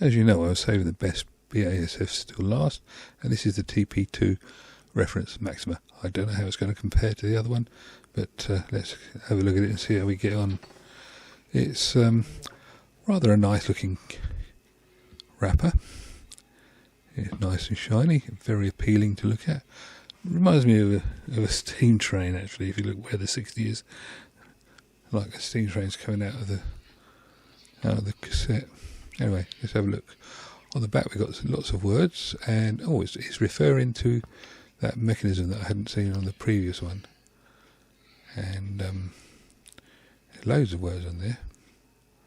As you know, I was saving the best BASF still last, and this is the TP2 reference Maxima. I don't know how it's going to compare to the other one, but let's have a look at it and see how we get on. It's rather a nice looking wrapper. It's nice and shiny, very appealing to look at. Reminds me of a steam train, actually, if you look where the 60 is. Like a steam train's coming out of the cassette. Anyway, let's have a look. On the back we've got lots of words, and it's referring to that mechanism that I hadn't seen on the previous one. And loads of words on there.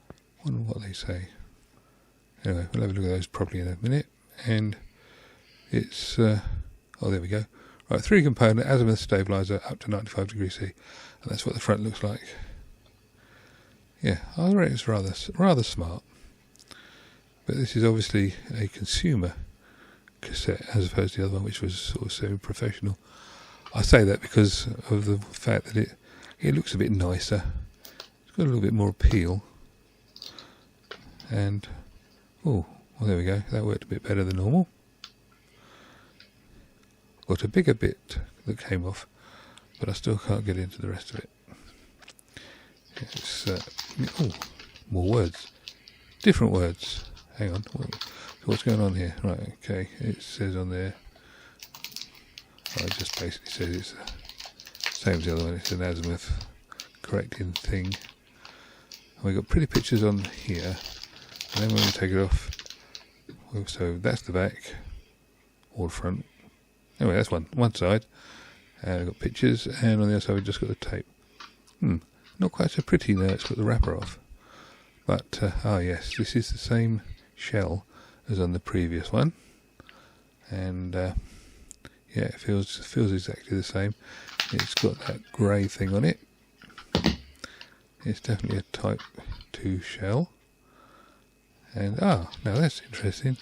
I wonder what they say. Anyway, we'll have a look at those properly in a minute. And it's there we go. Right, 3-component azimuth stabilizer up to 95 degrees C, and that's what the front looks like. Yeah, I reckon it's rather smart. But this is obviously a consumer cassette as opposed to the other one, which was sort of semi-professional. I say that because of the fact that it looks a bit nicer. It's got a little bit more appeal. And well, there we go. That worked a bit better than normal. Got a bigger bit that came off, but I still can't get into the rest of it. It's more words, different words. Hang on, what's going on here? Right, okay, it says on there, it just basically says it's the same as the other one. It's an azimuth correcting thing. And we've got pretty pictures on here, and then when we take it off, so that's the back, or the front. Anyway, that's one side. We've got pictures, and on the other side we've just got the tape. Not quite so pretty now it's got the wrapper off. But, yes, this is the same shell as on the previous one. And, yeah, it feels exactly the same. It's got that grey thing on it. It's definitely a Type 2 shell. And, now that's interesting.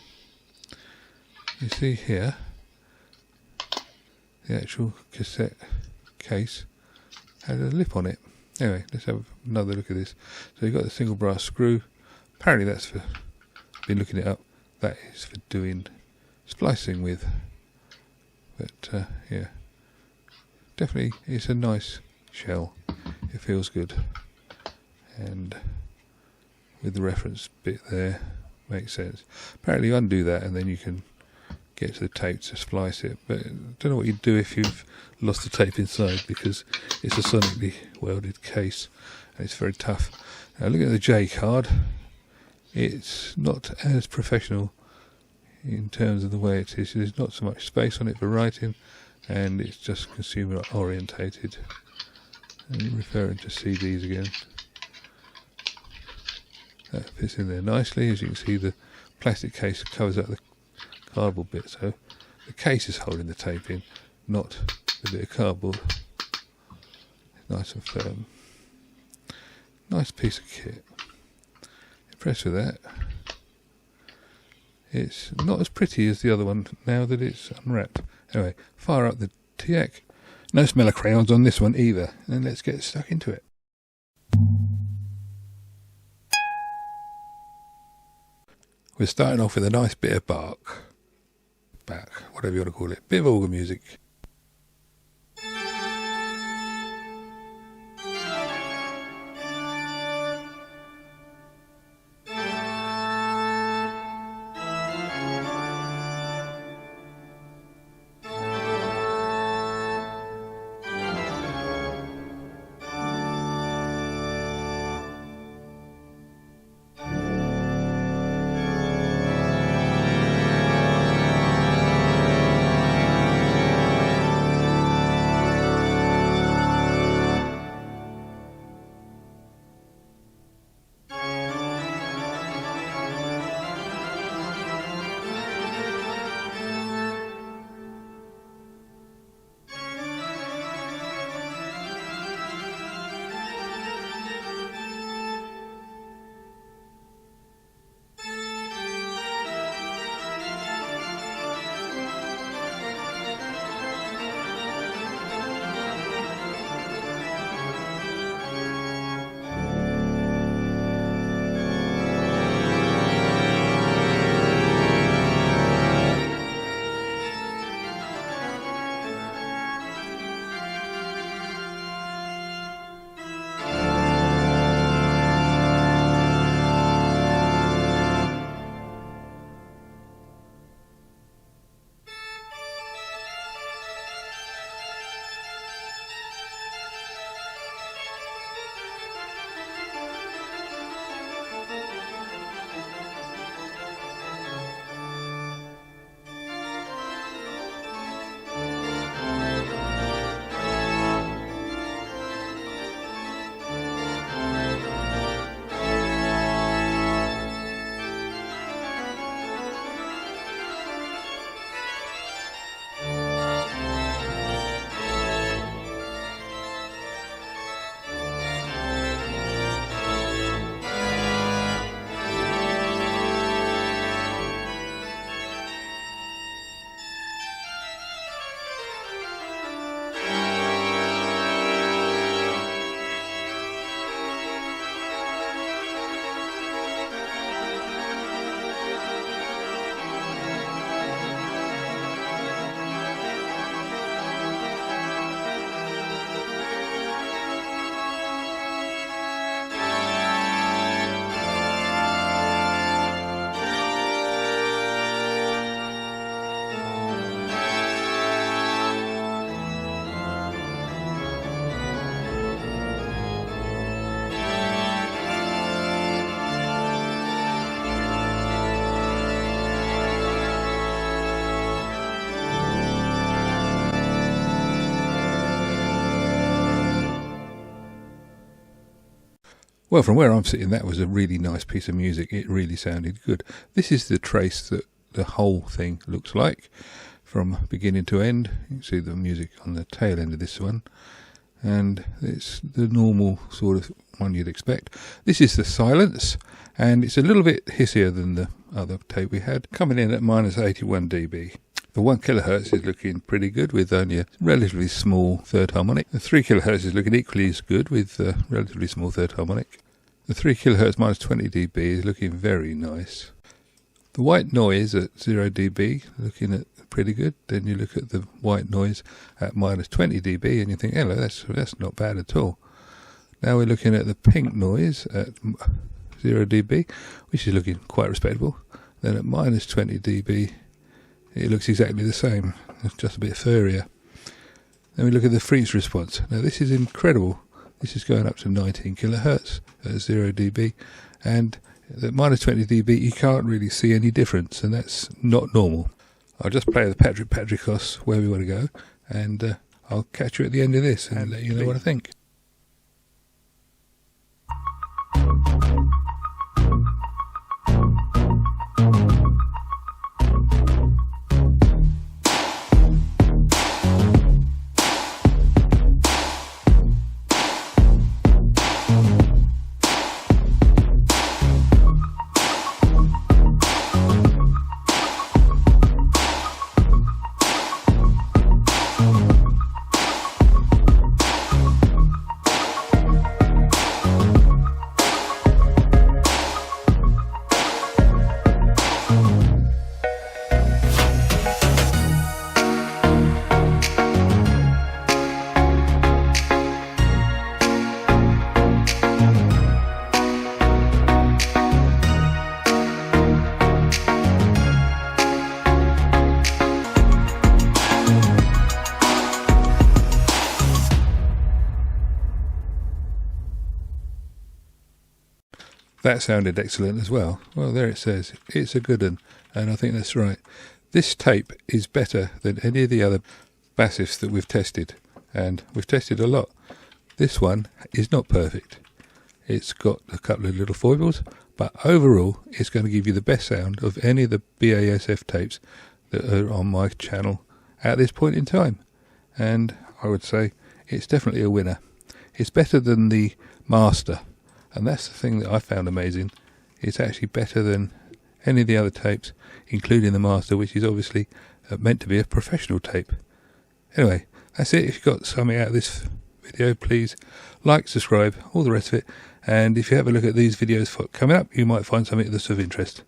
You see here, the actual cassette case had a lip on it. Anyway, let's have another look at this. So you've got the single brass screw. Apparently that's for, been looking it up, that is for doing splicing with. But yeah, definitely it's a nice shell. It feels good. And with the reference bit there, makes sense. Apparently you undo that and then you can get to the tape to splice it, but I don't know what you'd do if you've lost the tape inside, because it's a sonically welded case and it's very tough. Now look at the J card. It's not as professional in terms of the way it is. There's not so much space on it for writing, and it's just consumer orientated. And referring to CDs again. That fits in there nicely. As you can see, the plastic case covers up the cardboard bit, so the case is holding the tape in, not the bit of cardboard. Nice and firm. Nice piece of kit. Impressed with that. It's not as pretty as the other one now that it's unwrapped. Anyway, fire up the teac. No smell of crayons on this one either, and let's get stuck into it. We're starting off with a nice bit of bark, whatever you want to call it, bit of organ music. Well, from where I'm sitting, that was a really nice piece of music. It really sounded good. This is the trace that the whole thing looks like from beginning to end. You can see the music on the tail end of this one, and it's the normal sort of one you'd expect. This is the silence, and it's a little bit hissier than the other tape we had, coming in at minus 81 dB. The 1 kHz is looking pretty good with only a relatively small third harmonic. The 3 kHz is looking equally as good with a relatively small third harmonic. The 3 kHz minus 20 dB is looking very nice. The white noise at 0 dB looking at pretty good. Then you look at the white noise at minus 20 dB and you think, hello, that's not bad at all. Now we're looking at the pink noise at 0 dB, which is looking quite respectable. Then at minus 20 dB, it looks exactly the same, it's just a bit furrier. Then we look at the freeze response. Now this is incredible. This is going up to 19 kHz at 0 dB, and at minus 20 dB you can't really see any difference, and that's not normal. I'll just play the Patrick Patricos where we want to go, and I'll catch you at the end of this and let you know what I think. That sounded excellent as well. Well, there it says, it's a good one, and I think that's right. This tape is better than any of the other BASFs that we've tested, and we've tested a lot. This one is not perfect. It's got a couple of little foibles, but overall it's going to give you the best sound of any of the BASF tapes that are on my channel at this point in time. And I would say it's definitely a winner. It's better than the Master. And that's the thing that I found amazing. It's actually better than any of the other tapes, including the Master, which is obviously meant to be a professional tape. Anyway, that's it. If you got something out of this video, please like, subscribe, all the rest of it. And if you have a look at these videos coming up, you might find something that's of interest.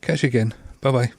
Catch you again. Bye-bye.